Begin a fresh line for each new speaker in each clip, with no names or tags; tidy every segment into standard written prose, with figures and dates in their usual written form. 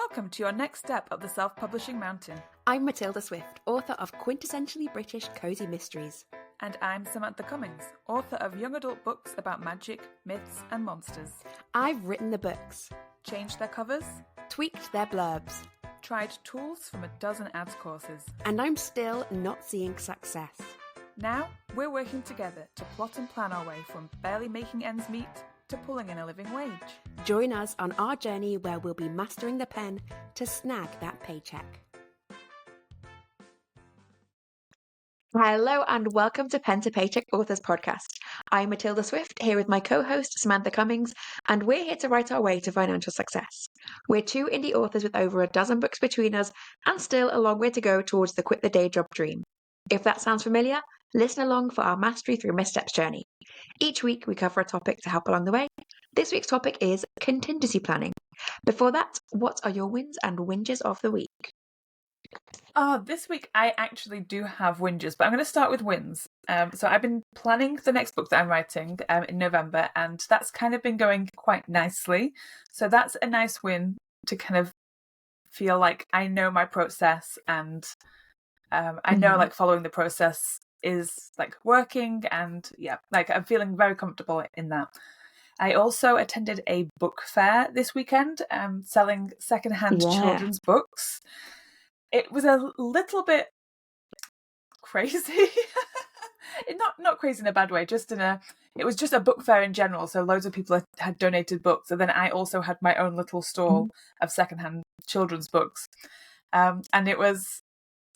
Welcome to your next step up the self-publishing mountain.
I'm Matilda Swift, author of quintessentially British cozy mysteries.
And I'm Samantha Cummings, author of young adult books about magic, myths and monsters.
I've written the books,
Changed their covers,
tweaked their blurbs,
tried tools from a dozen ads courses.
and I'm still not seeing success.
Now, we're working together to plot and plan our way from barely making ends meet to pulling in a living wage.
Join us on our journey where we'll be mastering the pen to snag that paycheck.
Hello and welcome to Pen to Paycheck Authors Podcast. I'm Matilda Swift, here with my co-host Samantha Cummings, and we're here to write our way to financial success. We're two indie authors with over a dozen books between us and still a long way to go towards the quit the day job dream. If that sounds familiar, listen along for our mastery through missteps journey. Each week we cover a topic to help along the way. This week's topic is contingency planning. Before that, what are your wins and whinges of the week?
This week I actually do have whinges, but I'm going to start with wins. So I've been planning the next book that I'm writing in November, and that's kind of been going quite nicely. So that's a nice win to kind of feel like I know my process, and I know like following the process is like working, and yeah, like I'm feeling very comfortable in that. I also attended a book fair this weekend, selling secondhand children's books. It was a little bit crazy. not crazy in a bad way, it was just a book fair in general, so loads of people had donated books, and then I also had my own little stall of secondhand children's books. And it was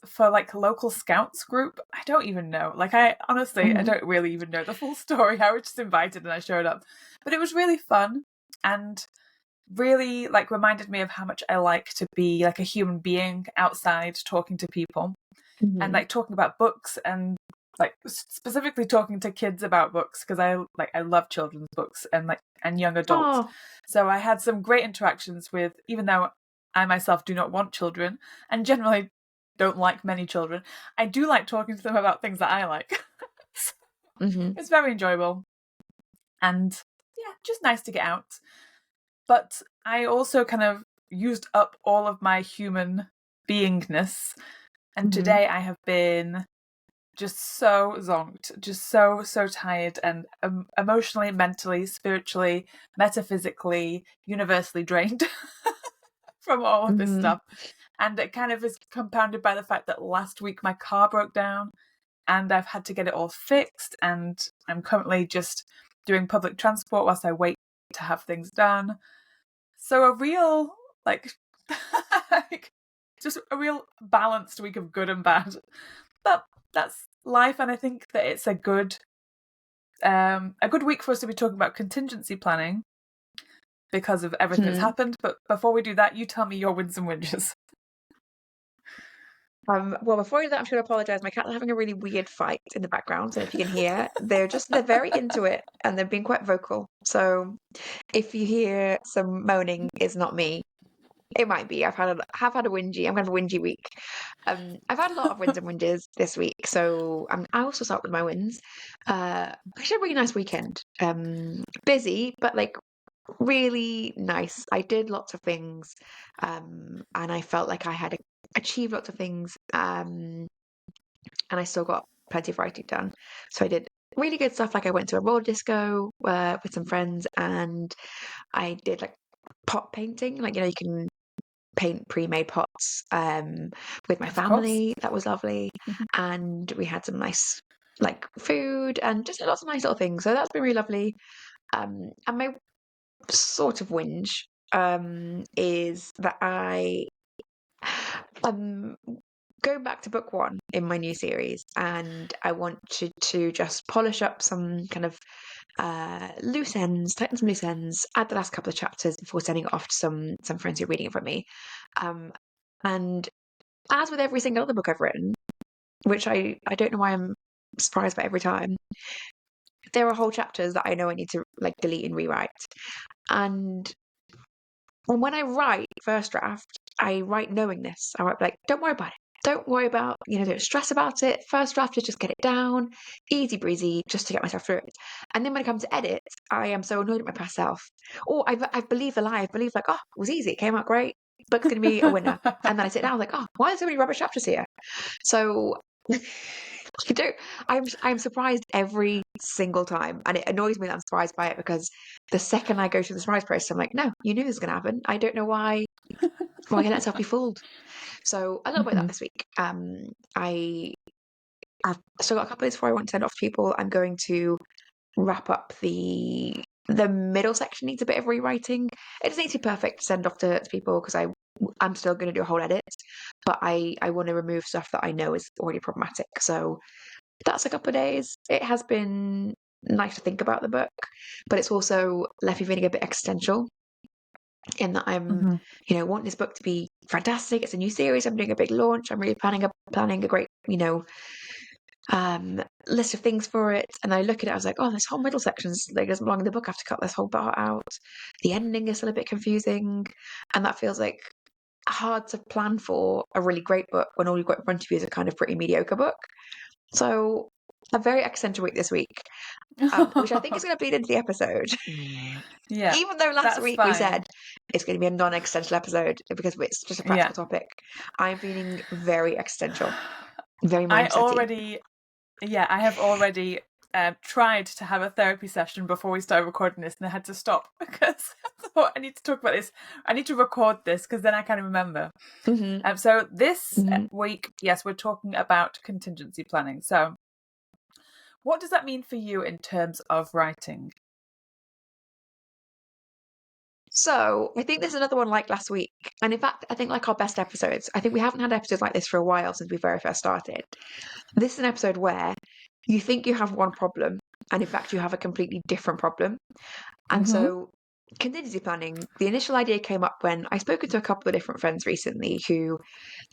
for like local scouts group. I don't even know. Like I don't really even know the full story. I was just invited and I showed up. But it was really fun and really like reminded me of how much I like to be like a human being outside talking to people and like talking about books and like specifically talking to kids about books, because I love children's books and young adults. So I had some great interactions with, even though I myself do not want children and generally don't like many children, I do like talking to them about things that I like. It's very enjoyable and yeah, just nice to get out. But I also kind of used up all of my human beingness, and today I have been just so zonked, just so tired, and emotionally, mentally, spiritually, metaphysically, universally drained from all of this stuff. And it kind of is compounded by the fact that last week my car broke down and I've had to get it all fixed, and I'm currently just doing public transport whilst I wait to have things done. So a real, just a real balanced week of good and bad. But that's life, and I think that it's a good week for us to be talking about contingency planning because of everything that's happened. But before we do that, you tell me your wins and whinges.
Well, before I do that, I'm just going to apologise. My cats are having a really weird fight in the background. So if you can hear, they're very into it and they're being quite vocal. So if you hear some moaning, it's not me. It might be. I've had a whingy. I'm going to have a whingy week. I've had a lot of wins and whinges this week. So I also start with my wins. Actually, had a really nice weekend. Busy, but like really nice. I did lots of things, and I felt like I had achieved lots of things, and I still got plenty of writing done. So I did really good stuff. Like I went to a roller disco with some friends, and I did like pot painting. Like, you can paint pre-made pots with my family. That was lovely. And we had some nice like food and just lots of nice little things. So that's been really lovely. And my sort of whinge is that I'm going back to book one in my new series, and I wanted to just polish up some kind of loose ends, tighten some loose ends, add the last couple of chapters before sending it off to some friends who are reading it from me. And as with every single other book I've written, which I don't know why I'm surprised by every time, there are whole chapters that I know I need to like delete and rewrite. And when I write first draft, I write knowing this. I write like, don't worry about it. Don't worry about, don't stress about it. First draft is just get it down, easy breezy, just to get myself through it. And then when I come to edit, I am so annoyed at my past self. Or I believe the lie. I believe like, oh, it was easy. It came out great. book's going to be a winner. And then I sit down, like, oh, why are there so many rubbish chapters here? So you don't. I'm surprised every single time, and it annoys me that I'm surprised by it because the second I go through the surprise process, I'm like, no, you knew this was going to happen. I don't know why you let yourself be fooled. So a little bit of that this week. I've still got a couple of days before I want to send off to people. I'm going to wrap up the middle section needs a bit of rewriting. It doesn't need to be perfect to send off to people because I'm still going to do a whole edit, but I want to remove stuff that I know is already problematic. So that's a couple of days. It has been nice to think about the book, but it's also left me feeling a bit existential in that I'm, want this book to be fantastic. It's a new series. I'm doing a big launch. I'm really planning a great, list of things for it. And I look at it, I was like, oh, this whole middle section's like doesn't belong in the book. I have to cut this whole part out. The ending is still a bit confusing. And that feels like hard to plan for a really great book when all you've got in front of you is a kind of pretty mediocre book. So a very accidental week this week, which I think is going to bleed into the episode.
Yeah,
Even though last week we said it's going to be a non-existential episode because it's just a practical topic, I'm feeling very existential, very mindset-y.
I have already tried to have a therapy session before we started recording this, and I had to stop because I thought I need to talk about this. I need to record this because then I can remember. So this week, yes, we're talking about contingency planning. So what does that mean for you in terms of writing?
So I think there's another one like last week. And in fact, I think like our best episodes, I think we haven't had episodes like this for a while since we very first started. This is an episode where you think you have one problem, and in fact, you have a completely different problem. And so contingency planning, the initial idea came up when I spoken to a couple of different friends recently who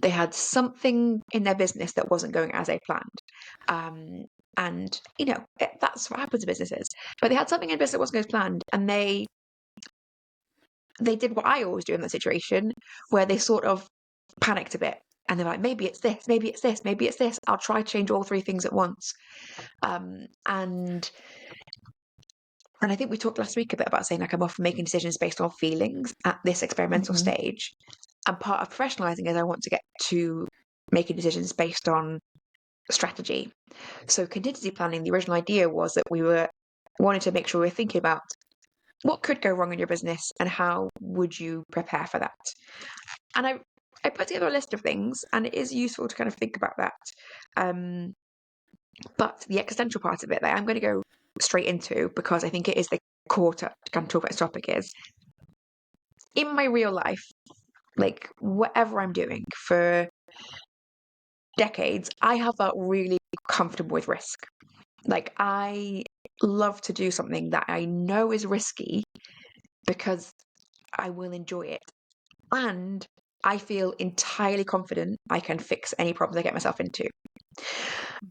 they had something in their business that wasn't going as they planned. And, that's what happens to businesses. But they had something in business that wasn't going as planned, and they did what I always do in that situation, where they sort of panicked a bit. And they're like, maybe it's this, maybe it's this, maybe it's this. I'll try to change all three things at once. And I think we talked last week a bit about saying like I'm often making decisions based on feelings at this experimental stage. And part of professionalizing is I want to get to making decisions based on strategy. So contingency planning, the original idea was that we wanted to make sure we're thinking about what could go wrong in your business and how would you prepare for that. And I put together a list of things, and it is useful to kind of think about that. But the existential part of it that I'm going to go straight into, because I think it is the core to kind of talk about this topic, is in my real life, like whatever I'm doing for decades, I have felt really comfortable with risk. Like I love to do something that I know is risky because I will enjoy it. And I feel entirely confident I can fix any problems I get myself into.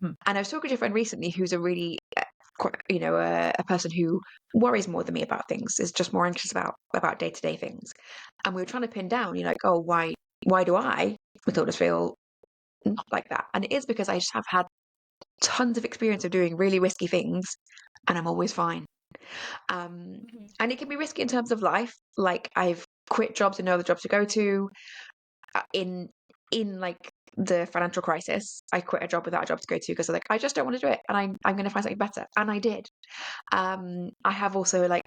And I was talking to a friend recently who's a really, a person who worries more than me about things, is just more anxious about day-to-day things. And we were trying to pin down, like, oh, why do I, Matilda, feel not like that? And it is because I just have had tons of experience of doing really risky things, and I'm always fine. And it can be risky in terms of life. Like I've quit jobs and no other jobs to go to. In like the financial crisis, I quit a job without a job to go to because I just don't want to do it, and I'm going to find something better, and I did. I have also like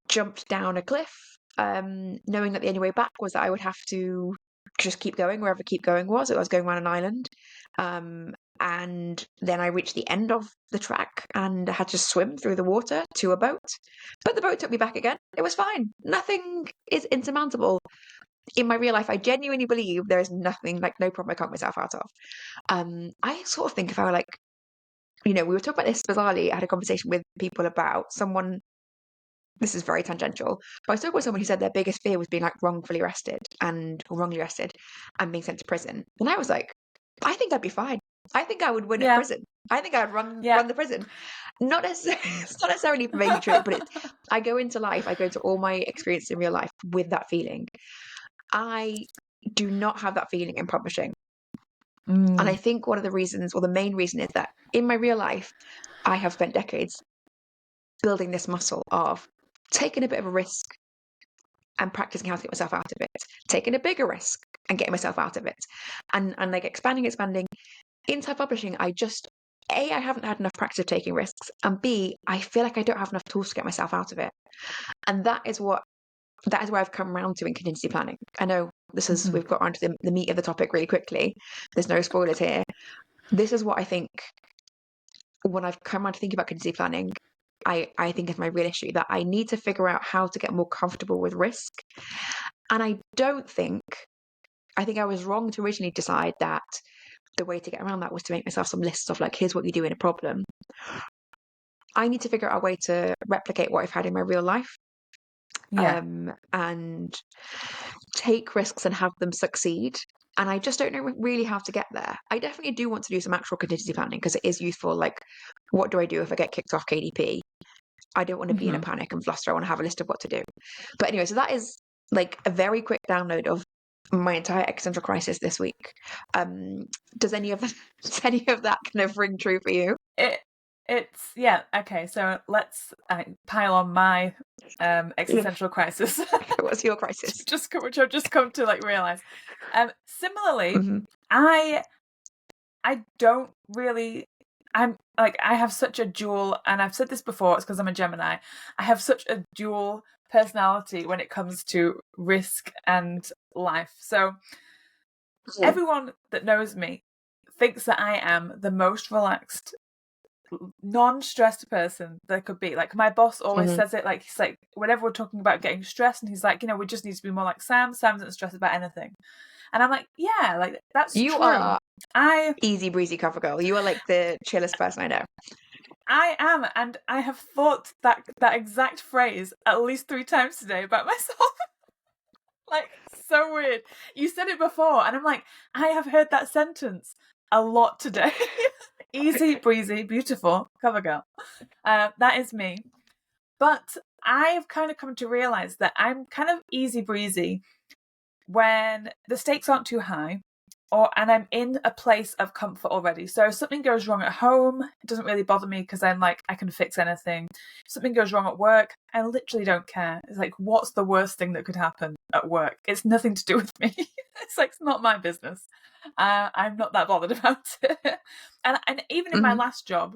jumped down a cliff, knowing that the only way back was that I would have to just keep going wherever keep going was. I was going around an island. And then I reached the end of the track and had to swim through the water to a boat. But the boat took me back again. It was fine. Nothing is insurmountable. In my real life, I genuinely believe there is nothing, like no problem I can't myself out of. I sort of think if I were like, we were talking about this bizarrely. I had a conversation with people about someone. This is very tangential, but I spoke with someone who said their biggest fear was being like wrongly arrested and being sent to prison. And I was like, I think I'd be fine. I think I would win at prison. I think I'd run the prison. Not necessarily, it's not necessarily maybe true, but I go into all my experience in real life with that feeling. I do not have that feeling in publishing. And I think one of the reasons, or the main reason, is that in my real life, I have spent decades building this muscle of taking a bit of a risk, and practicing how to get myself out of it, taking a bigger risk and getting myself out of it, and like expanding. In self-publishing, I haven't had enough practice of taking risks, and B, I feel like I don't have enough tools to get myself out of it. And that is where I've come around to in contingency planning. I know we've got onto the meat of the topic really quickly. There's no spoilers here. This is what I think when I've come around to thinking about contingency planning. I think is my real issue, that I need to figure out how to get more comfortable with risk. And I think I was wrong to originally decide that the way to get around that was to make myself some lists of like, here's what you do in a problem. I need to figure out a way to replicate what I've had in my real life. And take risks and have them succeed. And I just don't know really how to get there. I definitely do want to do some actual contingency planning because it is useful. Like, what do I do if I get kicked off KDP? I don't want to be in a panic and fluster. I want to have a list of what to do. But anyway, so that is like a very quick download of my entire existential crisis this week. Does any of that kind of ring true for you?
It's okay, so let's pile on my existential crisis.
What's your crisis?
Which I've just come to like realize. Similarly, I don't really. I have such a dual, and I've said this before, it's because I'm a Gemini. I have such a dual personality when it comes to risk and life. So everyone that knows me thinks that I am the most relaxed, non-stressed person there could be. Like, my boss always says it, like, he's like, whenever we're talking about getting stressed, and he's like, we just need to be more like Sam. Sam doesn't stress about anything. And I'm like, yeah, like, that's true.
You are easy breezy cover girl. You are like the chillest person I know.
I am, and I have thought that exact phrase at least 3 times today about myself. Like, so weird. You said it before, and I'm like, I have heard that sentence a lot today. Easy breezy, beautiful cover girl. That is me. But I've kind of come to realize that I'm kind of easy breezy when the stakes aren't too high, and I'm in a place of comfort already. So if something goes wrong at home, it doesn't really bother me because I'm like, I can fix anything. If something goes wrong at work, I literally don't care. It's like, what's the worst thing that could happen at work? It's nothing to do with me. It's like, it's not my business. I'm not that bothered about it. And even in my last job,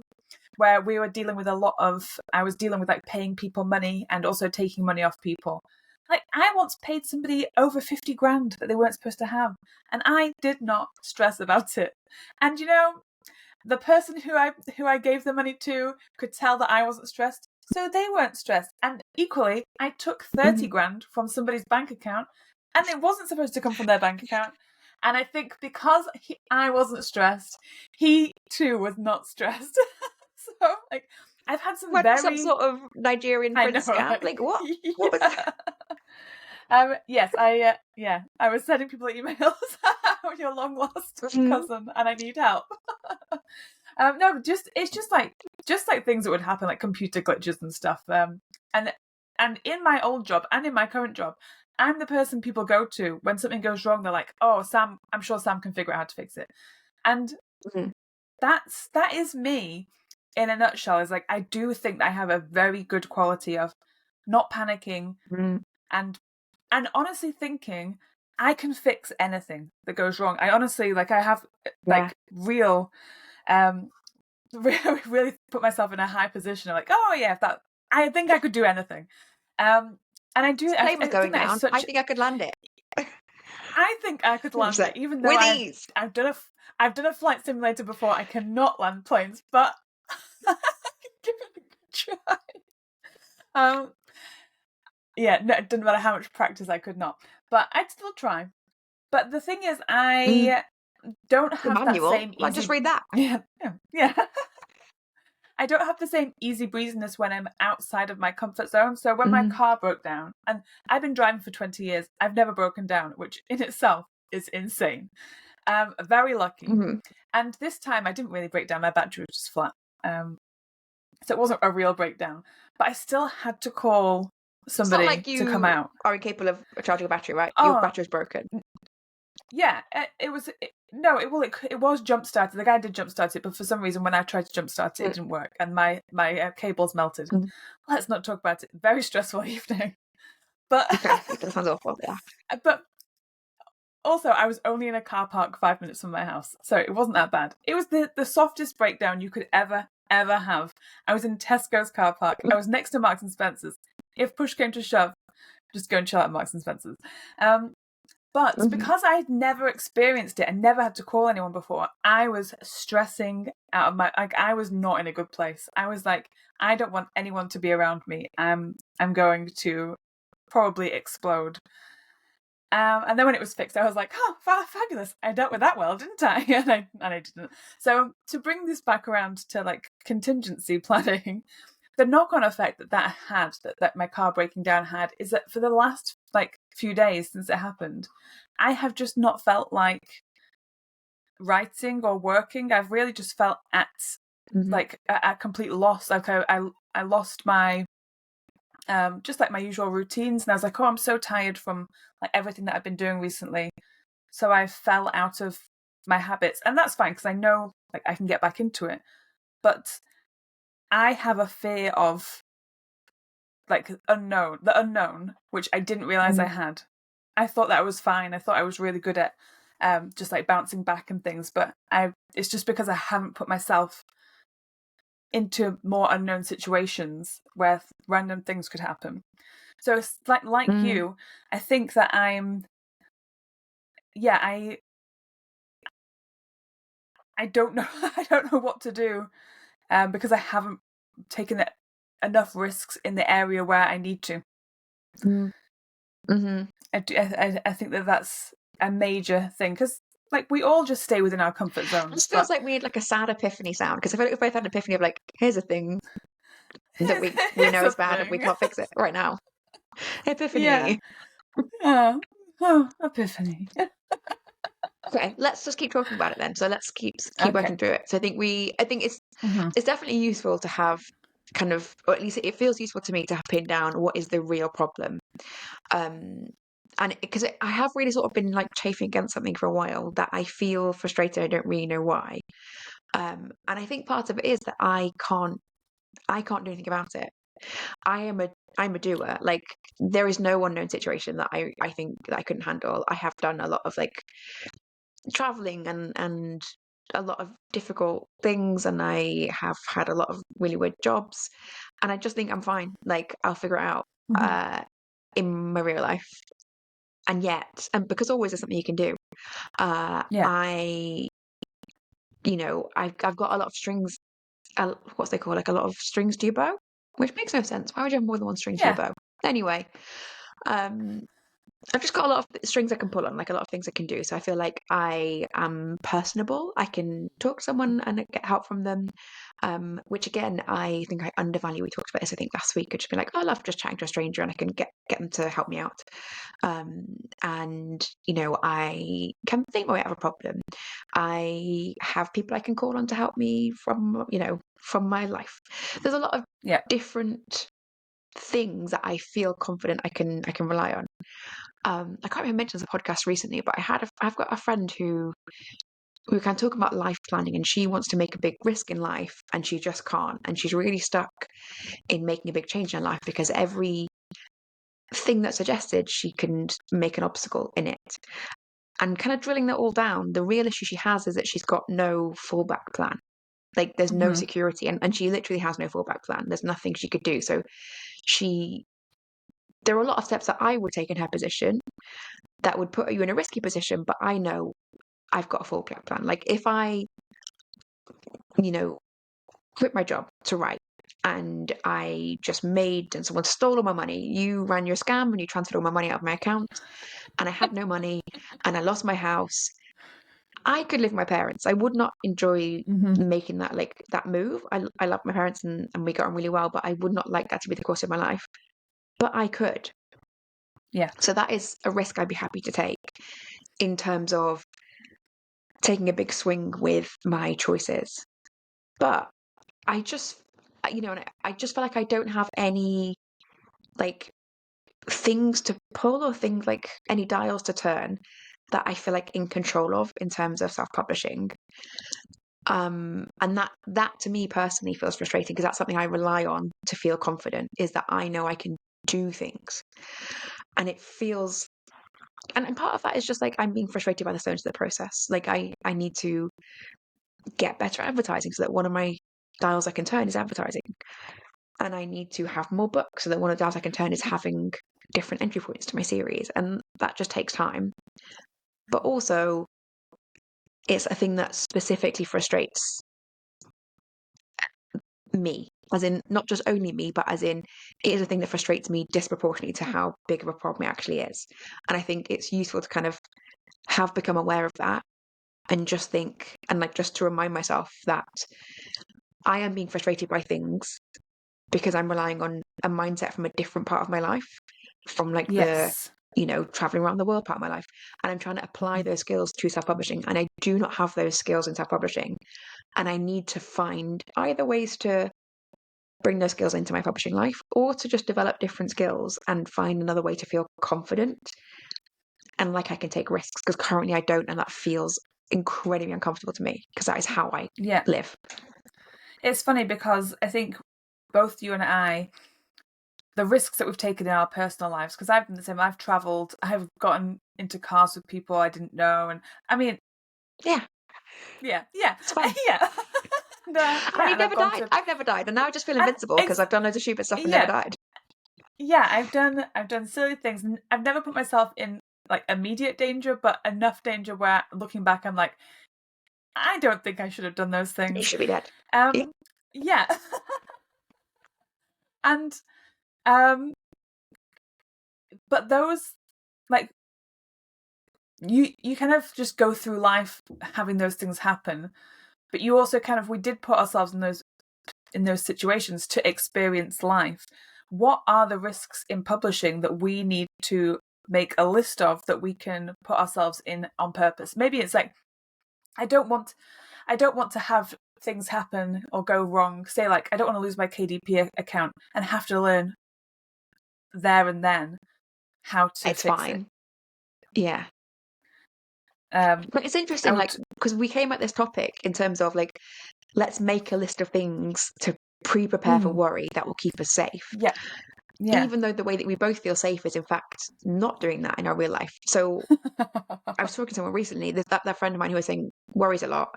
where we were dealing with I was dealing with like paying people money and also taking money off people. Like, I once paid somebody over 50 grand that they weren't supposed to have, and I did not stress about it. And the person who I gave the money to could tell that I wasn't stressed, so they weren't stressed. And equally, I took 30 grand from somebody's bank account, and it wasn't supposed to come from their bank account. And I think because I wasn't stressed, he too was not stressed. So, like, I've had some
some sort of Nigerian prince scam. Right? Like, what? What was that?
Yes, I was sending people emails. Your long lost cousin, and I need help. No, it's just like things that would happen, like computer glitches and stuff. And in my old job and in my current job, I'm the person people go to when something goes wrong. They're like, "Oh, Sam, I'm sure Sam can figure out how to fix it." And that is me in a nutshell. Is like, I do think that I have a very good quality of not panicking and honestly thinking I can fix anything that goes wrong. I honestly, like, I have like real, really put myself in a high position of like, oh yeah, I think I could do anything. And I do.
I think I could land it.
I think I could land it, even though I've done a flight simulator before. I cannot land planes, but give it a good try. Yeah, no, it doesn't matter how much practice, I could not. But I'd still try. But the thing is, I don't have that same easy...
I'll just read that.
Yeah. I don't have the same easy breeziness when I'm outside of my comfort zone. So when my car broke down, and I've been driving for 20 years, I've never broken down, which in itself is insane. Very lucky. And this time I didn't really break down. My battery was just flat. So it wasn't a real breakdown. But I still had to call somebody to come out.
Are incapable of charging a battery, right? Your battery's broken.
Yeah, it was jump started. The guy did jump start it, but for some reason when I tried to jump start it, it didn't work, and my cables melted. Let's not talk about it. Very stressful evening. But
Okay, that sounds awful. Yeah.
but also, I was only in a car park 5 minutes from my house, so it wasn't that bad. It was the softest breakdown you could ever have. I was in Tesco's car park. I was next to Marks and Spencer's. If push came to shove, just go and chill at Marks and Spencer's. But because I'd never experienced it and never had to call anyone before, I was stressing out of my, like, I was not in a good place. I was like, I don't want anyone to be around me. I'm going to probably explode. And then when it was fixed, I was like, oh, fabulous. I dealt with that well, didn't I? And I didn't. So to bring this back around to like contingency planning, the knock-on effect that had, that my car breaking down had, is that for the last like few days since it happened, I have just not felt like writing or working. I've really just felt at like a complete loss. Like I lost my just like my usual routines, and I was like, oh, I'm so tired from like everything that I've been doing recently. So I fell out of my habits, and that's fine because I know like I can get back into it. But I have a fear of like the unknown, which I didn't realize I had. I thought that I was fine. I thought I was really good at just like bouncing back and things, but it's just because I haven't put myself into more unknown situations where random things could happen. So it's like you, I think that I don't know I don't know what to do because I haven't taken enough risks in the area where I need to. I think that's a major thing because like we all just stay within our comfort
It
zones.
just feels like we need like a sad epiphany sound, because I feel like we both had an epiphany of like, here's a thing that we know is bad and we can't fix it right now. Epiphany.
Yeah. Oh, epiphany.
Okay, let's just keep talking about it then. So let's keep
Okay.
working through it. So I think it's definitely useful to have kind of, or at least it feels useful to me to have pinned down what is the real problem. And because I have really sort of been like chafing against something for a while that I feel frustrated. I don't really know why. And I think part of it is that I can't do anything about it. I'm a doer. Like there is no unknown situation that I think that I couldn't handle. I have done a lot of like traveling and a lot of difficult things, and I have had a lot of really weird jobs, and I just think I'm fine. Like I'll figure it out in my real life. And yet, and because always there's something you can do, I I've got a lot of strings, what's they call, like a lot of strings to your bow, which makes no sense. Why would you have more than one string to your bow? Anyway, um I've just got a lot of strings I can pull on, like a lot of things I can do. So I feel like I am personable. I can talk to someone and get help from them, which again, I think I undervalue. We talked about this, I think, last week. I'd just be like, oh, I love just chatting to a stranger and I can get them to help me out. And, I can think my way out of a problem. I have people I can call on to help me from my life. There's a lot of different things that I feel confident I can rely on. I can't remember mentioned the podcast recently, but I've got a friend who can talk about life planning, and she wants to make a big risk in life and she just can't, and she's really stuck in making a big change in her life because every thing that's suggested she can make an obstacle in it. And kind of drilling that all down, the real issue she has is that she's got no fallback plan. Like there's no security, and she literally has no fallback plan. There's nothing she could do. So there are a lot of steps that I would take in her position that would put you in a risky position, but I know I've got a fallback plan. Like if I, quit my job to write and I just and someone stole all my money, you ran your scam and you transferred all my money out of my account, and I had no money and I lost my house, I could live with my parents. I would not enjoy making that move. I love my parents and we got on really well, but I would not like that to be the course of my life. But I could.
Yeah.
So that is a risk I'd be happy to take in terms of taking a big swing with my choices. But I just, I just feel like I don't have any like things to pull or things like any dials to turn that I feel like in control of in terms of self-publishing. And that to me personally feels frustrating because that's something I rely on to feel confident, is that I know I can do things. And it feels, and part of that is just like I'm being frustrated by the slowness of the process. Like I need to get better at advertising so that one of my dials I can turn is advertising. And I need to have more books so that one of the dials I can turn is having different entry points to my series. And that just takes time. But also, it's a thing that specifically frustrates me, as in not just only me, but as in it is a thing that frustrates me disproportionately to how big of a problem it actually is. And I think it's useful to kind of have become aware of that and just think, and like just to remind myself that I am being frustrated by things because I'm relying on a mindset from a different part of my life, from like the,
Yes.
traveling around the world part of my life. And I'm trying to apply those skills to self-publishing. And I do not have those skills in self-publishing. And I need to find either ways to bring those skills into my publishing life or to just develop different skills and find another way to feel confident and like I can take risks, because currently I don't, and that feels incredibly uncomfortable to me because that is how I
Yeah.
live.
It's funny because I think both you and I, the risks that we've taken in our personal lives, because I've done the same. I've travelled, I've gotten into cars with people I didn't know, and I mean,
Yeah,
yeah,
it's fine.
yeah. No,
And
yeah,
you've
and I've
never
gone
died.
to,
I've never died, and now I just feel
and
invincible because I've done loads of stupid stuff and never
yeah,
died.
yeah. I've done silly things, and I've never put myself in like immediate danger, but enough danger where looking back, I'm like, I don't think I should have done those
You
things.
should be dead.
Yeah, and um, but those like you kind of just go through life having those things happen, but you also kind of we did put ourselves in those situations to experience life. What are the risks in publishing that we need to make a list of that we can put ourselves in on purpose? Maybe it's like I don't want to have things happen or go wrong. Say like I don't want to lose my KDP account and have to learn there and then how to
It's
fix
fine. Yeah.
it.
But it's interesting,
I
like,
would,
because we came at this topic in terms of like, let's make a list of things to pre-prepare for worry that will keep us safe.
yeah, yeah.
Even though the way that we both feel safe is in fact not doing that in our real life. So I was talking to someone recently, that friend of mine who was saying worries a lot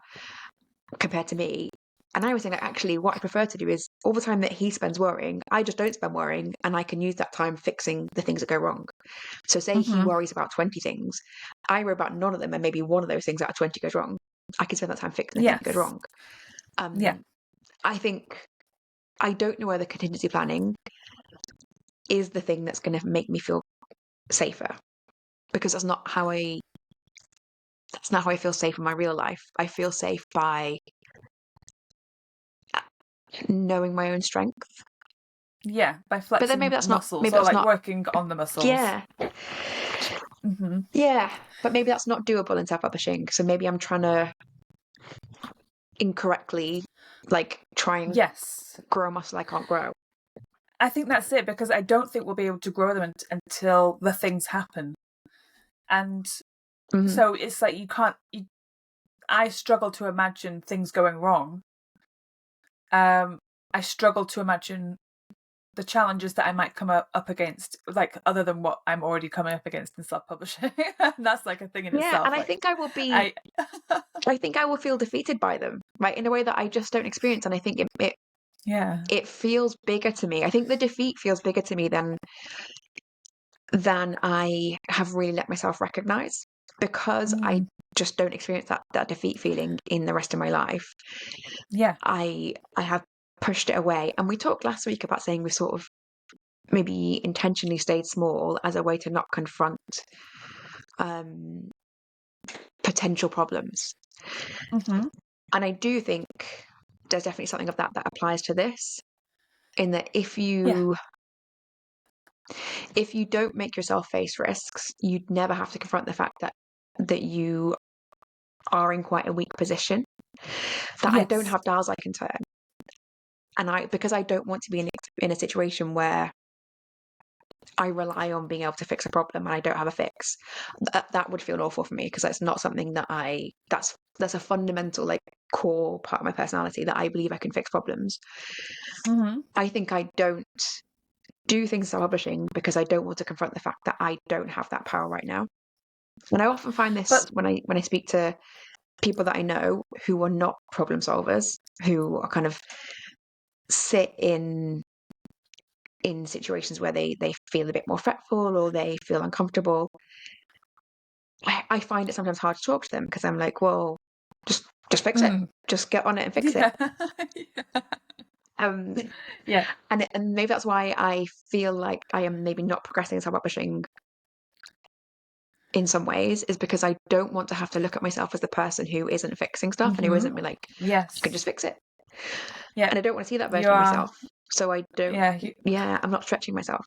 compared to me. And I was saying that actually what I prefer to do is all the time that he spends worrying, I just don't spend worrying, and I can use that time fixing the things that go wrong. So say he worries about 20 things, I worry about none of them, and maybe one of those things out of 20 goes wrong. I can spend that time fixing the thing that goes
Yes.
wrong.
Yeah.
I think I don't know whether contingency planning is the thing that's going to make me feel safer, because that's not how I feel safe in my real life. I feel safe by knowing my own strength.
Yeah. By
But then
flexing muscles
maybe
or
that's
like
not,
working on the muscles.
yeah,
Hmm.
yeah. But maybe that's not doable in self-publishing. So maybe I'm trying to incorrectly, like, try and
Yes.
grow a muscle I can't grow.
I think that's it because I don't think we'll be able to grow them until the things happen. And so it's like I struggle to imagine things going wrong. I struggle to imagine the challenges that I might come up against, like other than what I'm already coming up against in self-publishing. That's like a thing in
Yeah,
itself.
and I
Like
think I will be.
I,
I think I will feel defeated by them, right, in a way that I just don't experience, and I think
yeah,
it feels bigger to me. I think the defeat feels bigger to me than I have really let myself recognize, because I just don't experience that defeat feeling in the rest of my life.
yeah,
I have pushed it away, and we talked last week about saying we sort of maybe intentionally stayed small as a way to not confront um, potential problems.
hmm,
And I do think there's definitely something of that applies to this, in that
yeah,
if you don't make yourself face risks, you'd never have to confront the fact that you are in quite a weak position, that I don't
yes,
have dials I can turn. And because I don't want to be in a situation where I rely on being able to fix a problem and I don't have a fix, that would feel awful for me, because that's not something that's a fundamental, like, core part of my personality, that I believe I can fix problems.
hmm,
I think I don't do things self-publishing because I don't want to confront the fact that I don't have that power right now. And I often find this
But
when I speak to people that I know who are not problem solvers, who are kind of sit in situations where they feel a bit more fretful or they feel uncomfortable. I find it sometimes hard to talk to them because I'm like, well, just fix it. Just get on it and fix it.
yeah, yeah,
Um,
yeah.
and maybe that's why I feel like I am maybe not progressing in self-publishing in some ways, is because I don't want to have to look at myself as the person who isn't fixing stuff and who isn't like, you can
Yes,
just fix it.
yeah.
And I don't want to see that
You
version of
are,
myself. So I don't,
yeah,
I'm not stretching myself.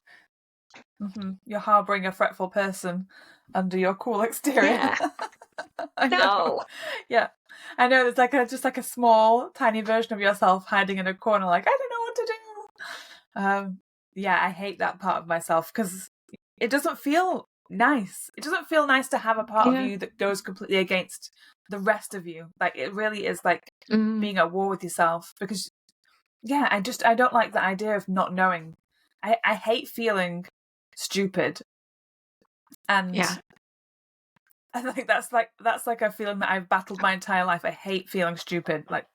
you're harboring a fretful person under your cool exterior.
Yeah.
I know.
No.
Yeah, I know. There's like just like a small, tiny version of yourself hiding in a corner, like I don't know what to do. Yeah, I hate that part of myself because it doesn't feel nice. It doesn't feel nice to have a part of
Yeah.
you that goes completely against the rest of you. Like it really is like
Mm.
being at war with yourself because yeah, I don't like the idea of not knowing. I hate feeling stupid, and
Yeah.
I think that's like a feeling that I've battled my entire life. I hate feeling stupid. Like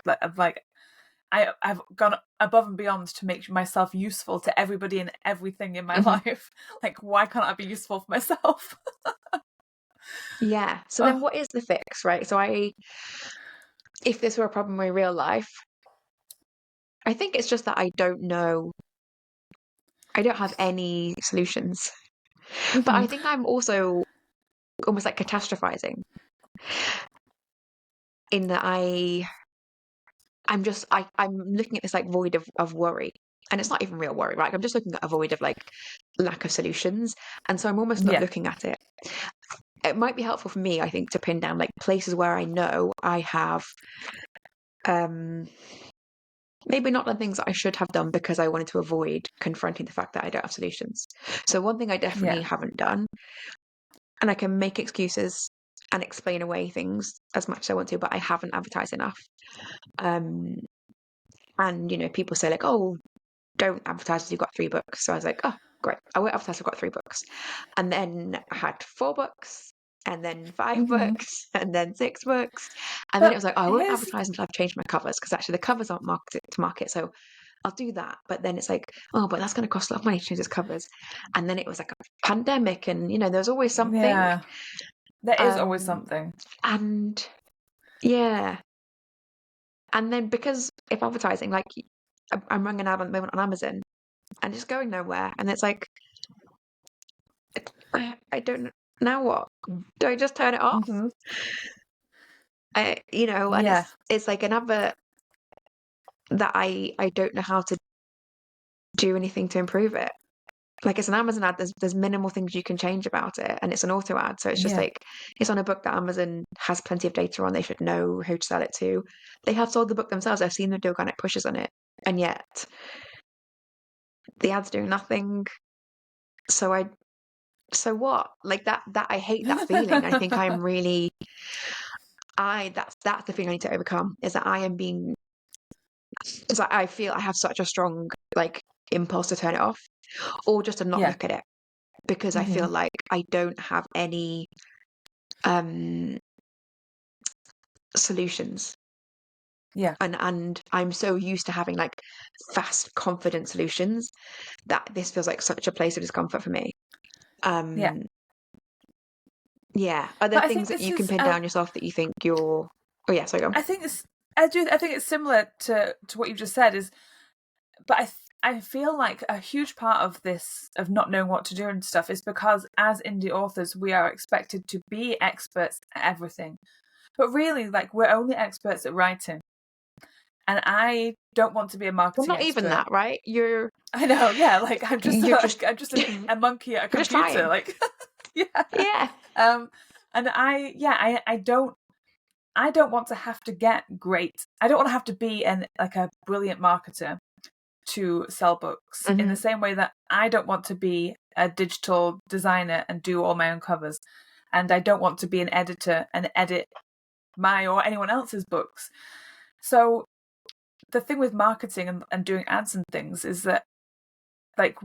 I've gone above and beyond to make myself useful to everybody and everything in my life. Like, why can't I be useful for myself?
Yeah. So then
Oh,
what is the fix, right? So if this were a problem in real life, I think it's just that I don't know. I don't have any solutions. But I think I'm also almost like catastrophizing in that I'm looking at this like void of worry. And it's not even real worry, right? I'm just looking at a void of like lack of solutions. And so I'm almost not
yeah.
looking at it. It might be helpful for me, I think, to pin down like places where I know I have um maybe not the things that I should have done because I wanted to avoid confronting the fact that I don't have solutions. So one thing I definitely
Yeah.
haven't done, and I can make excuses and explain away things as much as I want to, but I haven't advertised enough. Um, and people say like, "Oh, don't advertise if you've got 3 books." So I was like, "Oh, great, I won't advertise. I've got 3 books." And then I had 4 books, and then 5 books, and then 6 books, and then it
But
was like, oh, I won't
here's
advertise until I've changed my covers because actually the covers aren't marketed to market. So I'll do that. But then it's like, oh, but that's going to cost a lot of money to change his covers. And then it was like a pandemic, and there's always something.
yeah, there is always
Um,
something.
and yeah, and then because if advertising, like I'm running an ad at the moment on Amazon, and it's going nowhere, and it's like I don't know now what. Do I just turn it off? And
Yeah.
it's like an advert that I don't know how to do anything to improve it. Like it's an Amazon ad, there's minimal things you can change about it, and it's an auto ad, so it's just
Yeah.
like it's on a book that Amazon has plenty of data on. They should know who to sell it to. They have sold the book themselves. I've seen them do organic pushes on it, and yet the ad's doing nothing. So what? Like that I hate that feeling. I think I'm really that's the feeling I need to overcome, is that I am being, because I feel I have such a strong like impulse to turn it off or just to not
Yeah.
look at it, because I feel like I don't have any um solutions.
Yeah.
And I'm so used to having like fast confident solutions that this feels like such a place of discomfort for me.
Yeah.
um yeah, are there
But I
things
think
that
this
you can
is
pin down yourself that you think you're, oh yeah, sorry, go on.
I think this I think it's similar to what you've just said is but I feel like a huge part of this of not knowing what to do and stuff is because as indie authors we are expected to be experts at everything. But really like we're only experts at writing. And I don't want to be a
Well,
marketing
not even
expert.
that, right? you're
I know, yeah, like I'm just
you're just
I'm just
you're
a monkey at a
just
computer,
trying.
like yeah.
Yeah.
Um and I don't want to have to get great. I don't want to have to be a brilliant marketer to sell books in the
Hmm.
same way that I don't want to be a digital designer and do all my own covers. And I don't want to be an editor and edit my or anyone else's books. So the thing with marketing and doing ads and things is that like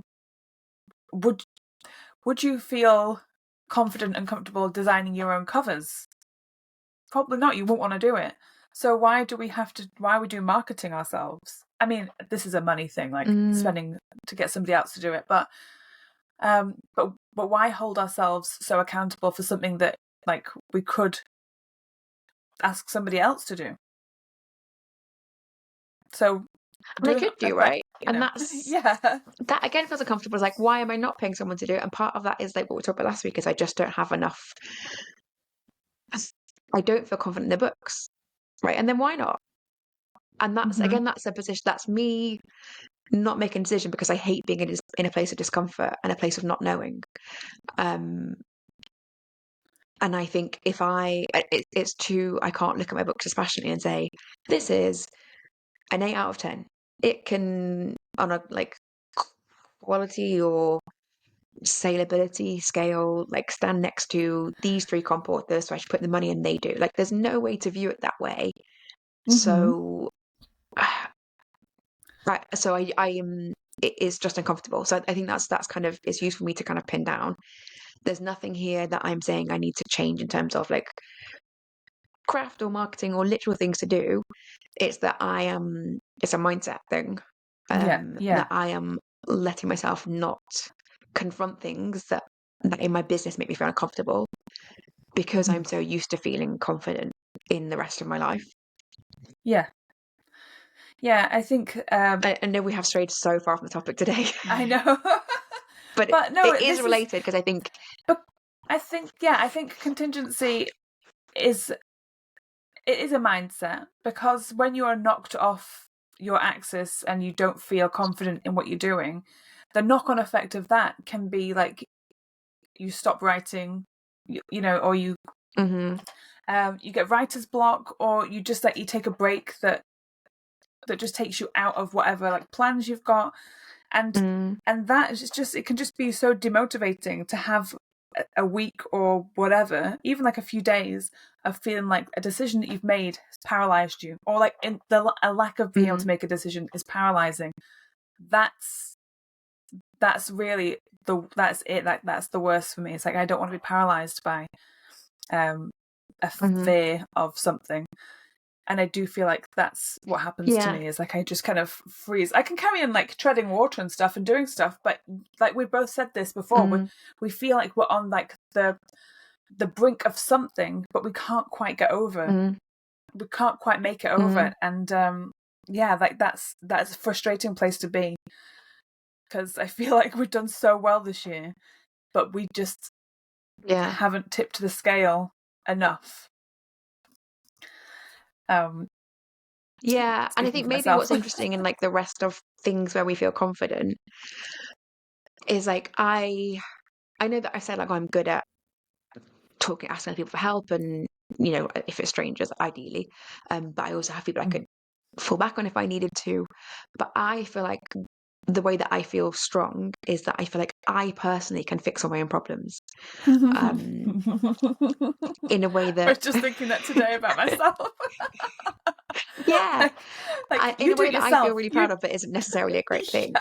would you feel confident and comfortable designing your own covers? Probably not. You won't want to do it. So why are we do marketing ourselves? I mean, this is a money thing, like spending to get somebody else to do it, but why hold ourselves so accountable for something that like we could ask somebody else to do? So
they could do, right? And that's
yeah.
That again feels uncomfortable. It's like, why am I not paying someone to do it? And part of that is like what we talked about last week, is I just don't have enough. I don't feel confident in the books, right? And then why not? And that's again, that's a position. That's me not making a decision because I hate being in a place of discomfort and a place of not knowing. And I think if it's too, I can't look at my books dispassionately and say this is an 8 out of 10. It can, on a like quality or saleability scale, like stand next to these 3 comp authors, so I should put the money in, they do. Like there's no way to view it that way. So right, so I am, it is just uncomfortable. So I think that's kind of, it's useful for me to kind of pin down. There's nothing here that I'm saying I need to change in terms of like craft or marketing or literal things to do. It's that it's a mindset thing. That I am letting myself not confront things that in my business make me feel uncomfortable because I'm so used to feeling confident in the rest of my life.
Yeah, I think
I know we have strayed so far from the topic today.
I know.
but
no,
it is related because I think
contingency is a mindset, because when you are knocked off your axis and you don't feel confident in what you're doing, the knock-on effect of that can be like you stop writing, or you you get writer's block, or you just like you take a break that just takes you out of whatever like plans you've got, and that is just, it can just be so demotivating to have a week or whatever, even like a few days of feeling like a decision that you've made has paralyzed you, or like a lack of being able to make a decision is paralyzing. That's really that's it. Like that's the worst for me. It's like I don't want to be paralyzed by a fear of something. And I do feel like that's what happens to me, is like I just kind of freeze. I can carry on like treading water and stuff and doing stuff, but like we both said this before, we feel like we're on like the brink of something, but we can't quite get over. We can't quite make it over, and like that's a frustrating place to be, because I feel like we've done so well this year, but we just haven't tipped the scale enough. And I think
maybe what's interesting in like the rest of things where we feel confident is like I know that I said like I'm good at asking people for help, and if it's strangers ideally, but I also have people I could fall back on if I needed to. But I feel like the way that I feel strong is that I feel like I personally can fix all my own problems. In a way that
I was just thinking that today about myself.
Yeah.
like
in a way that I feel really proud of, but isn't necessarily a great thing.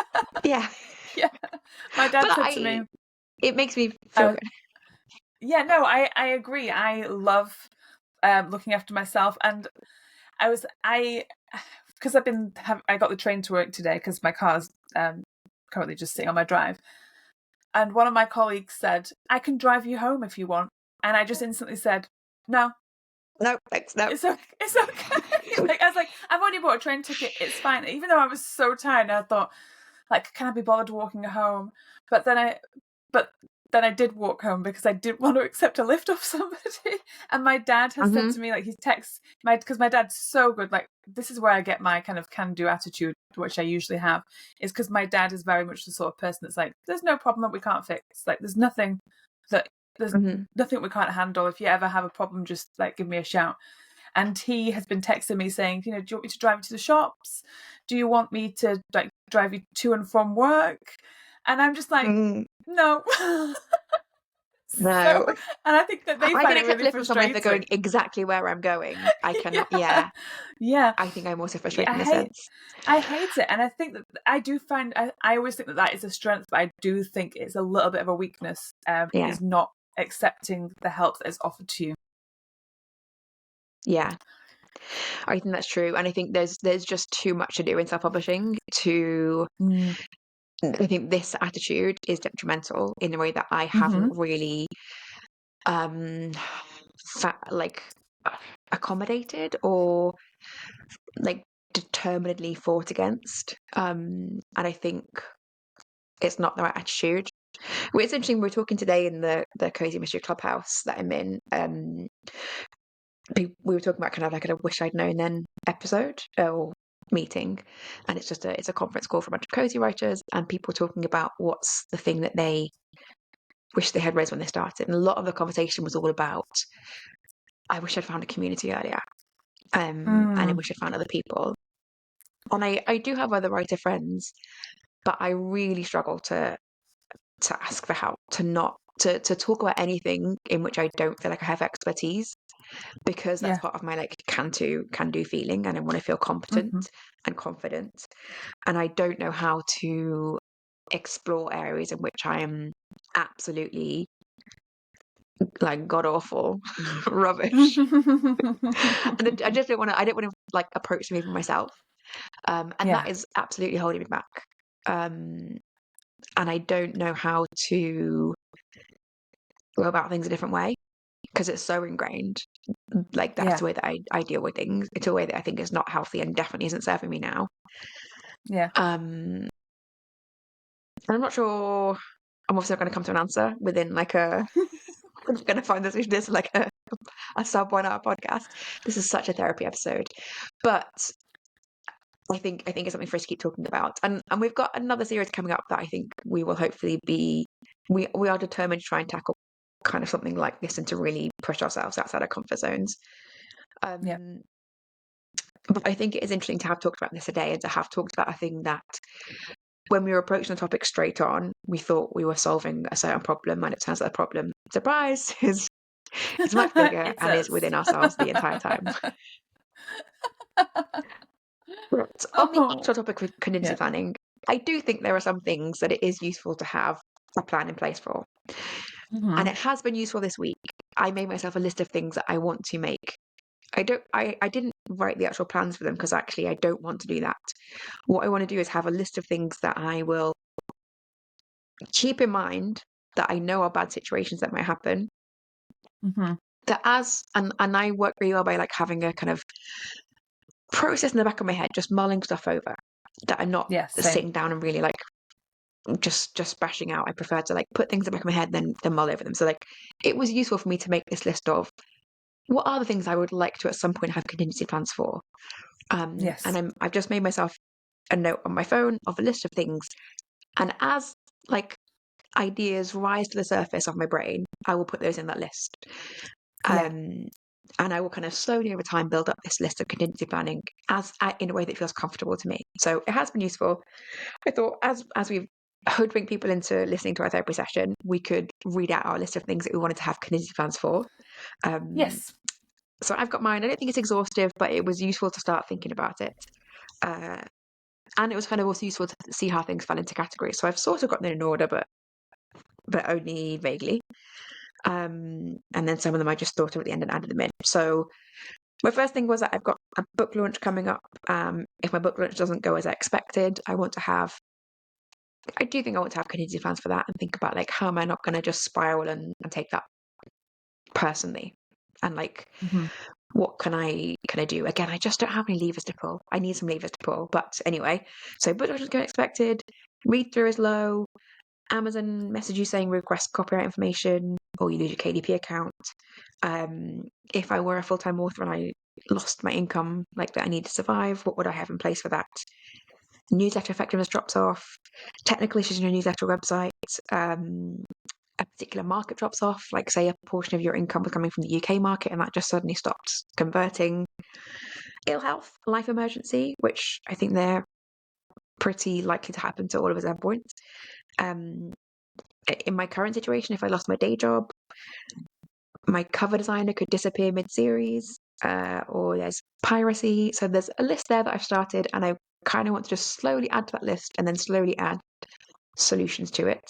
Yeah.
My dad said to me,
it makes me feel good.
Yeah, no, I agree. I love looking after myself, and because I got the train to work today because my car's currently just sitting on my drive, and one of my colleagues said, "I can drive you home if you want," and I just instantly said, "No,
thanks, no,
it's okay." Like I was like, "I've already bought a train ticket. It's fine." Even though I was so tired, I thought, like, can I be bothered walking home? But then I did walk home because I didn't want to accept a lift off somebody. And my dad has said to me, like, he texts because my dad's so good. Like, this is where I get my kind of can-do attitude, which I usually have, is because my dad is very much the sort of person that's like, there's no problem that we can't fix. Like, there's nothing nothing we can't handle. If you ever have a problem, just like give me a shout. And he has been texting me saying, do you want me to drive you to the shops? Do you want me to like drive you to and from work? And I'm just like, no.
No.
And I think that they
I
find
can
it
accept
really
live from somewhere if they're going
frustrating.
exactly where I'm going. I cannot.
Yeah.
Yeah,
Yeah.
I think I'm also
Yeah,
frustrated in this sense.
I hate it, and I think that I do find I always think that that is a strength, but I do think it's a little bit of a weakness.
Yeah,
Is not accepting the help that is offered to you.
yeah, I think that's true, and I think there's just too much to do in self-publishing to.
Mm.
I think this attitude is detrimental in a way that I
Mm-hmm.
haven't really um like accommodated or like determinedly fought against. And I think it's not the right attitude. Well, it's interesting. We were talking today in the Cozy Mystery Clubhouse that I'm in. We were talking about kind of like a wish I'd known then episode or meeting, and it's a conference call for a bunch of cozy writers, and people talking about what's the thing that they wish they had read when they started. And a lot of the conversation was all about, I wish I'd found a community earlier, and I
Mm.
wish I'd found other people. And I do have other writer friends, but I really struggle to ask for help, to not to talk about anything in which I don't feel like I have expertise, because that's
Yeah.
part of my like can do feeling, and I want to feel competent
Mm-hmm.
and confident. And I don't know how to explore areas in which I am absolutely like god awful rubbish. And I just don't want to. I don't want to like approach them even myself. And
Yeah.
that is absolutely holding me back. Um, and I don't know how to go about things a different way because it's so ingrained. Like that's
Yeah.
the way that I deal with things. It's a way that I think is not healthy and definitely isn't serving me now.
Yeah.
And I'm not sure. I'm obviously not going to come to an answer within like a. I'm going to find this like a sub 1 hour podcast. This is such a therapy episode, but I think it's something for us to keep talking about. And we've got another series coming up that I think we will hopefully be. We are determined to try and tackle kind of something like this and to really push ourselves outside our comfort zones.
Yeah.
Um, but I think it is interesting to have talked about this today and to have talked about a thing that when we were approaching the topic straight on, we thought we were solving a certain problem, and it turns out the problem, surprise, is much bigger
It's
and is
us.
within ourselves the entire time. But on the
Oh.
actual topic of contingency
Yeah.
planning, I do think there are some things that it is useful to have a plan in place for. And
Mm-hmm.
it has been useful this week. I made myself a list of things that I want to make. I didn't write the actual plans for them because actually I don't want to do that. What I want to do is have a list of things that I will keep in mind that I know are bad situations that might happen.
Mm-hmm.
That and I work really well by like having a kind of process in the back of my head, just mulling stuff over. That I'm not
Yeah. Same.
sitting down and really like just bashing out. I prefer to like put things in the back of my head then mull over them. So like it was useful for me to make this list of what are the things I would like to at some point have contingency plans for. And
Yes.
I've just made myself a note on my phone of a list of things. And as like ideas rise to the surface of my brain, I will put those in that list.
Yeah.
Um, and I will kind of slowly over time build up this list of contingency planning as in a way that feels comfortable to me. So it has been useful. I thought as we've hoodwink people into listening to our therapy session, we could read out our list of things that we wanted to have contingency plans for. Um,
Yes.
so I've got mine. I don't think it's exhaustive, but it was useful to start thinking about it. Uh, and it was kind of also useful to see how things fell into categories. So I've sort of gotten it in order, but only vaguely. And then some of them I just thought of at the end and added them in. So my first thing was that I've got a book launch coming up. If my book launch doesn't go as I expected, I do think I want to have contingency plans for that and think about like how am I not going to just spiral and take that personally, and like
Mm-hmm.
what can I do? Again, I just don't have any levers to pull. I need some levers to pull. But anyway, so book launch is going expected. Read through is low. Amazon message you saying request copyright information or you lose your KDP account. If I were a full-time author and I lost my income like that I need to survive, what would I have in place for that? Newsletter effectiveness drops off. Technical issues in your newsletter website. A particular market drops off, like say a portion of your income was coming from the UK market and that just suddenly stopped converting. Ill health, life emergency, which I think they're pretty likely to happen to all of us at some point. Um, in my current situation, if I lost my day job, my cover designer could disappear mid-series, or there's piracy. So there's a list there that I've started, and I kind of want to just slowly add to that list and then slowly add solutions to it.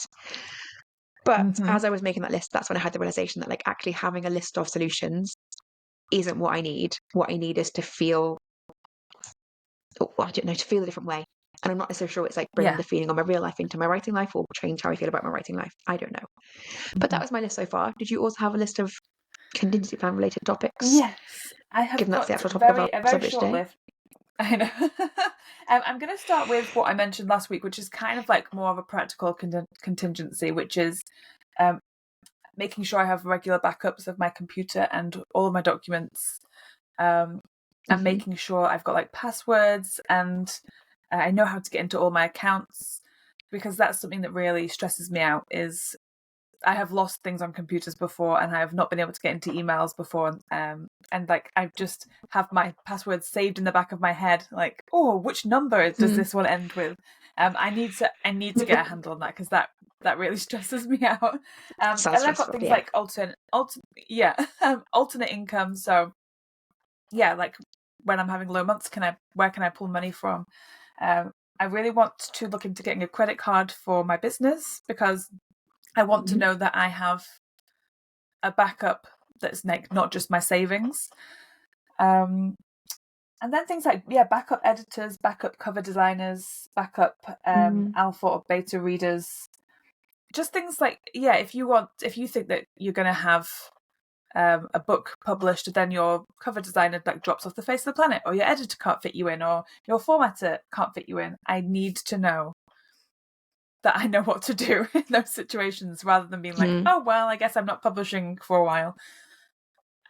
But
Mm-hmm.
as I was making that list, that's when I had the realization that like actually having a list of solutions isn't what I need. What I need is to feel, I don't know, to feel a different way. And I'm not necessarily sure it's like bringing
Yeah.
the feeling of my real life into my writing life or change how I feel about my writing life. I don't know. But that
Mm-hmm.
was my list so far. Did you also have a list of contingency plan related topics,
Yes, I have
given that's the
got
actual topic of our
a very
subject
short
today?
list. I know. I'm going to start with what I mentioned last week, which is kind of like more of a practical contingency, which is um, making sure I have regular backups of my computer and all of my documents, and
Mm-hmm.
making sure I've got like passwords and I know how to get into all my accounts, because that's something that really stresses me out. Is I have lost things on computers before, and I have not been able to get into emails before. And like I just have my passwords saved in the back of my head. Like, oh, which number does this one end with? I need to get a handle on that, because that really stresses me out.
Sounds
And I've got
stressful.
things
Yeah.
like alternate income. So yeah, like when I'm having low months, where can I pull money from? I really want to look into getting a credit card for my business, because I want to
Mm-hmm.
know that I have a backup that's like not just my savings. And then things like backup editors, backup cover designers, backup alpha or beta readers. Just things like if you think that you're going to have a book published, then your cover designer like drops off the face of the planet, or your editor can't fit you in, or your formatter can't fit you in. I need to know that I know what to do in those situations, rather than being like,
Mm-hmm.
oh well, I guess I'm not publishing for a while.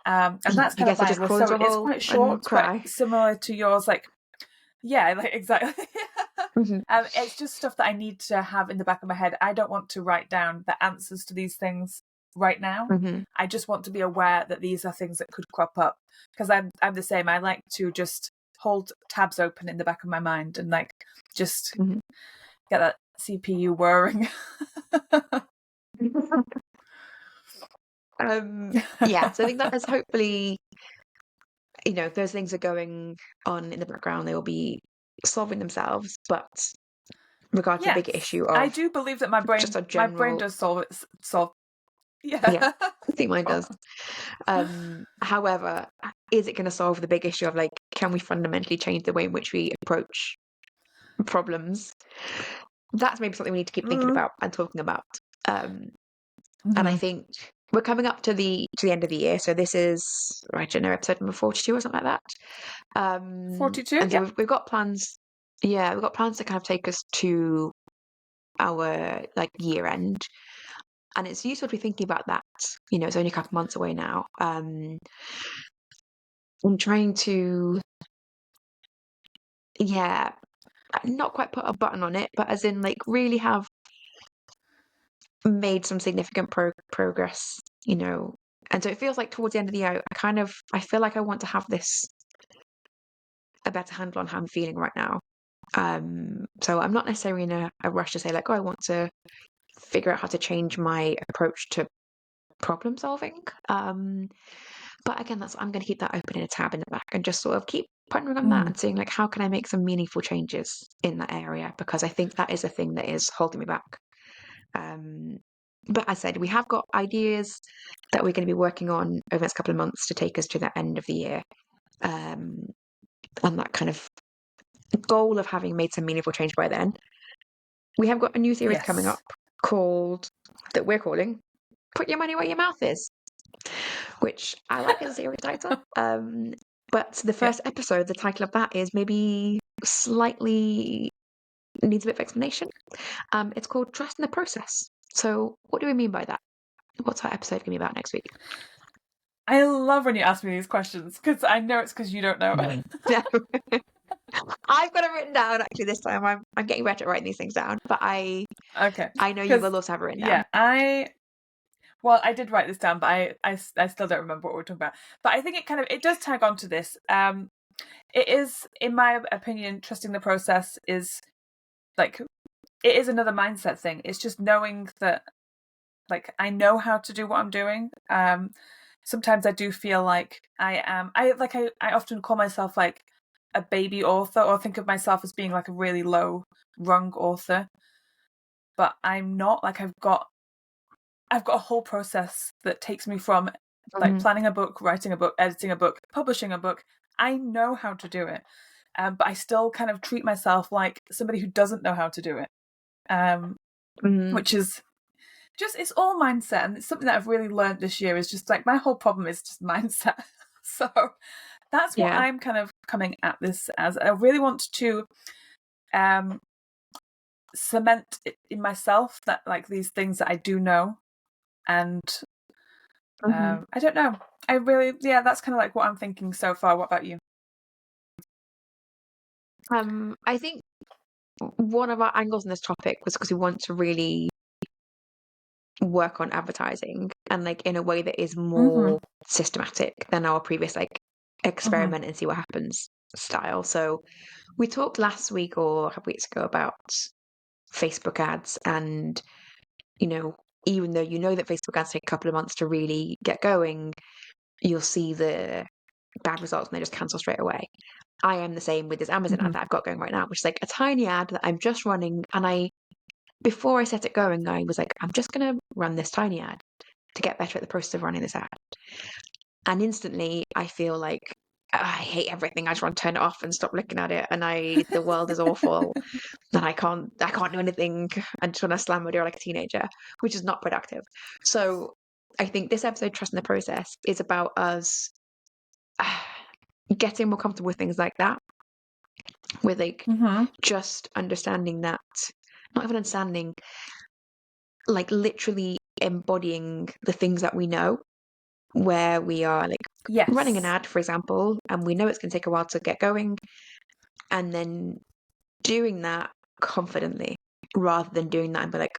And that's
I
kind of
guess I
my
just
list.
crawl
So
into a
it's
hole
quite
and
short, but
cry.
similar to yours. Like, yeah, like exactly.
Mm-hmm.
It's just stuff that I need to have in the back of my head. I don't want to write down the answers to these things right now.
Mm-hmm.
I just want to be aware that these are things that could crop up, because I'm the same. I like to just hold tabs open in the back of my mind and like just
Mm-hmm.
get that CPU whirring.
Yeah, so I think that is hopefully, if those things are going on in the background, they will be solving themselves. But regard to the bigger
Yes,
issue
I
of
do believe that
just a
my brain
general,
does solve it. Solve.
yeah,
Yeah.
I think mine does. However, is it going to solve the big issue of like, can we fundamentally change the way in which we approach problems? That's maybe something we need to keep thinking
Mm.
about and talking about. Um, and I
Mm-hmm.
think we're coming up to the end of the year, so this is I don't know, episode number 42 or something like that.
42.
And so
Yeah.
we've got plans. Yeah, we've got plans to kind of take us to our like year end, and it's useful to be thinking about that. It's only a couple months away now. I'm trying to, yeah, not quite put a button on it, but as in like really have made some significant progress. And so it feels like towards the end of the year, I feel like I want to have this a better handle on how I'm feeling right now. So I'm not necessarily in a rush to say like, oh, I want to figure out how to change my approach to problem solving. But again, I'm going to keep that open in a tab in the back and just sort of keep pondering on that
Mm.
and seeing like, how can I make some meaningful changes in that area? Because I think that is a thing that is holding me back. But as I said, we have got ideas that we're going to be working on over the next couple of months to take us to the end of the year. And that kind of goal of having made some meaningful change by then. We have got a new series coming up
Yes.
that we're calling Put Your Money Where Your Mouth Is, which I like as a series title. But the
Yeah.
first episode, the title of that is maybe slightly needs a bit of explanation. It's called Trust in the Process. So what do we mean by that? What's our episode going to be about next week?
I love when you ask me these questions, because I know it's because you don't know.
I've got it written down actually this time. I'm getting better at writing these things down, but I
Okay.
know you
Because
will also have it written down.
yeah, I did write this down, but I still don't remember what we're talking about. But I think it does tag on to this. It is, in my opinion, trusting the process is like, it is another mindset thing. It's just knowing that like I know how to do what I'm doing. Sometimes I do feel like I often call myself like a baby author, or think of myself as being like a really low rung author, but I'm not. Like I've got a whole process that takes me from like planning a book, writing a book, editing a book, publishing a book. I know how to do it, but I still kind of treat myself like somebody who doesn't know how to do it, which is just, it's all mindset. And it's something that I've really learned this year, is just like my whole problem is just mindset. So that's what I'm kind of coming at this as. I really want to cement it in myself that like these things that I do know. And I don't know. I really, that's kind of like what I'm thinking so far. What about you?
I think one of our angles on this topic was because we want to really work on advertising, and like in a way that is more systematic than our previous like experiment and see what happens style. So we talked last week or a couple weeks ago about Facebook ads, and you know, even though you know that Facebook ads take a couple of months to really get going, you'll see the bad results and they just cancel straight away. I am the same with this Amazon ad that I've got going right now, which is like a tiny ad that I'm just running. And before I set it going, I was like, I'm just going to run this tiny ad to get better at the process of running this ad. And instantly I feel like I hate everything. I just want to turn it off and stop looking at it. And the world is awful. And I can't do anything. I just want to slam my door like a teenager, which is not productive. So I think this episode, Trust in the Process, is about us getting more comfortable with things like that, with like just understanding that, not even understanding, like literally embodying the things that we know, where we are like running an ad, for example, and we know it's going to take a while to get going, and then doing that confidently rather than doing that and be like,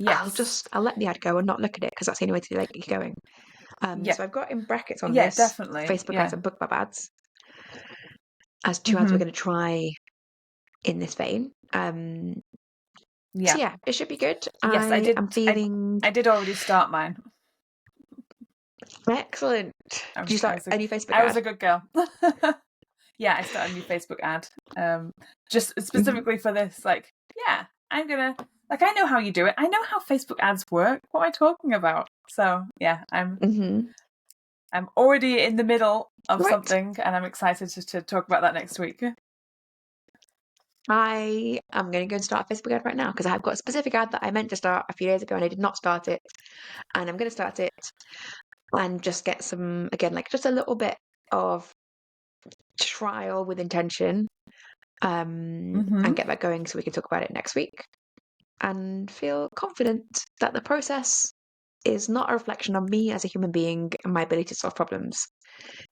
I'll let the ad go and not look at it because that's the only way to like keep going. So I've got in brackets on this
definitely
Facebook ads and BookBub ads as two ads we're going to try in this vein. So yeah, it should be good.
Yes,
I'm feeling.
I did already start mine.
Excellent. Did you start a new Facebook ad?
I was a good girl. Yeah, I started a new Facebook ad. Just specifically for this. Like, yeah, I'm gonna, like, I know how you do it. I know how Facebook ads work. What am I talking about? So yeah, I'm already in the middle of something, and I'm excited to talk about that next week.
I am going to go and start a Facebook ad right now because I've got a specific ad that I meant to start a few days ago and I did not start it. And I'm going to start it and just get some, again, like just a little bit of trial with intention, and get that going so we can talk about it next week and feel confident that the process is not a reflection on me as a human being and my ability to solve problems.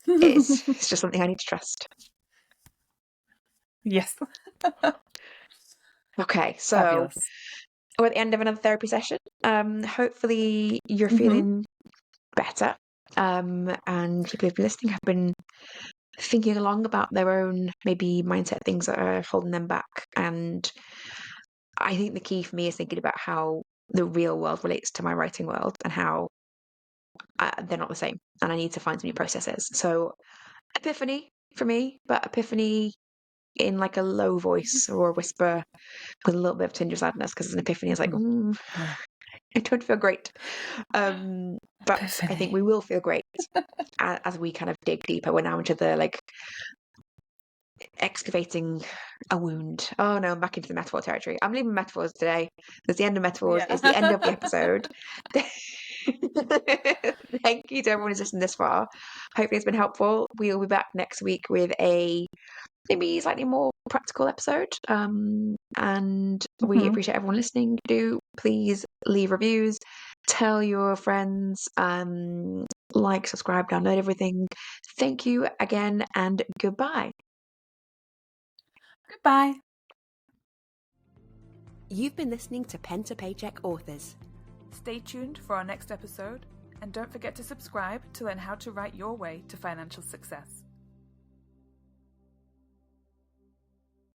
It's just something I need to trust.
Yes.
Okay, so
Fabulous.
we're at the end of another therapy session. Hopefully you're feeling better. And people who've been listening have been thinking along about their own maybe mindset things that are holding them back. And I think the key for me is thinking about how the real world relates to my writing world and how they're not the same. And I need to find some new processes. So epiphany for me, but epiphany in like a low voice or a whisper with a little bit of tinge of sadness, because an epiphany is like, I don't feel great. But I think we will feel great as we kind of dig deeper. We're now into the like excavating a wound. Oh no, I'm back into the metaphor territory. I'm leaving metaphors today. There's the end of metaphors. It's the end of the episode. Thank you to everyone who's listened this far. Hopefully it's been helpful. We'll be back next week with a maybe slightly more practical episode. And we appreciate everyone listening. Do please leave reviews, tell your friends, like, subscribe, download everything. Thank you again, and goodbye.
Goodbye.
You've been listening to Pen to Paycheck Authors.
Stay tuned for our next episode, and don't forget to subscribe to learn how to write your way to financial success.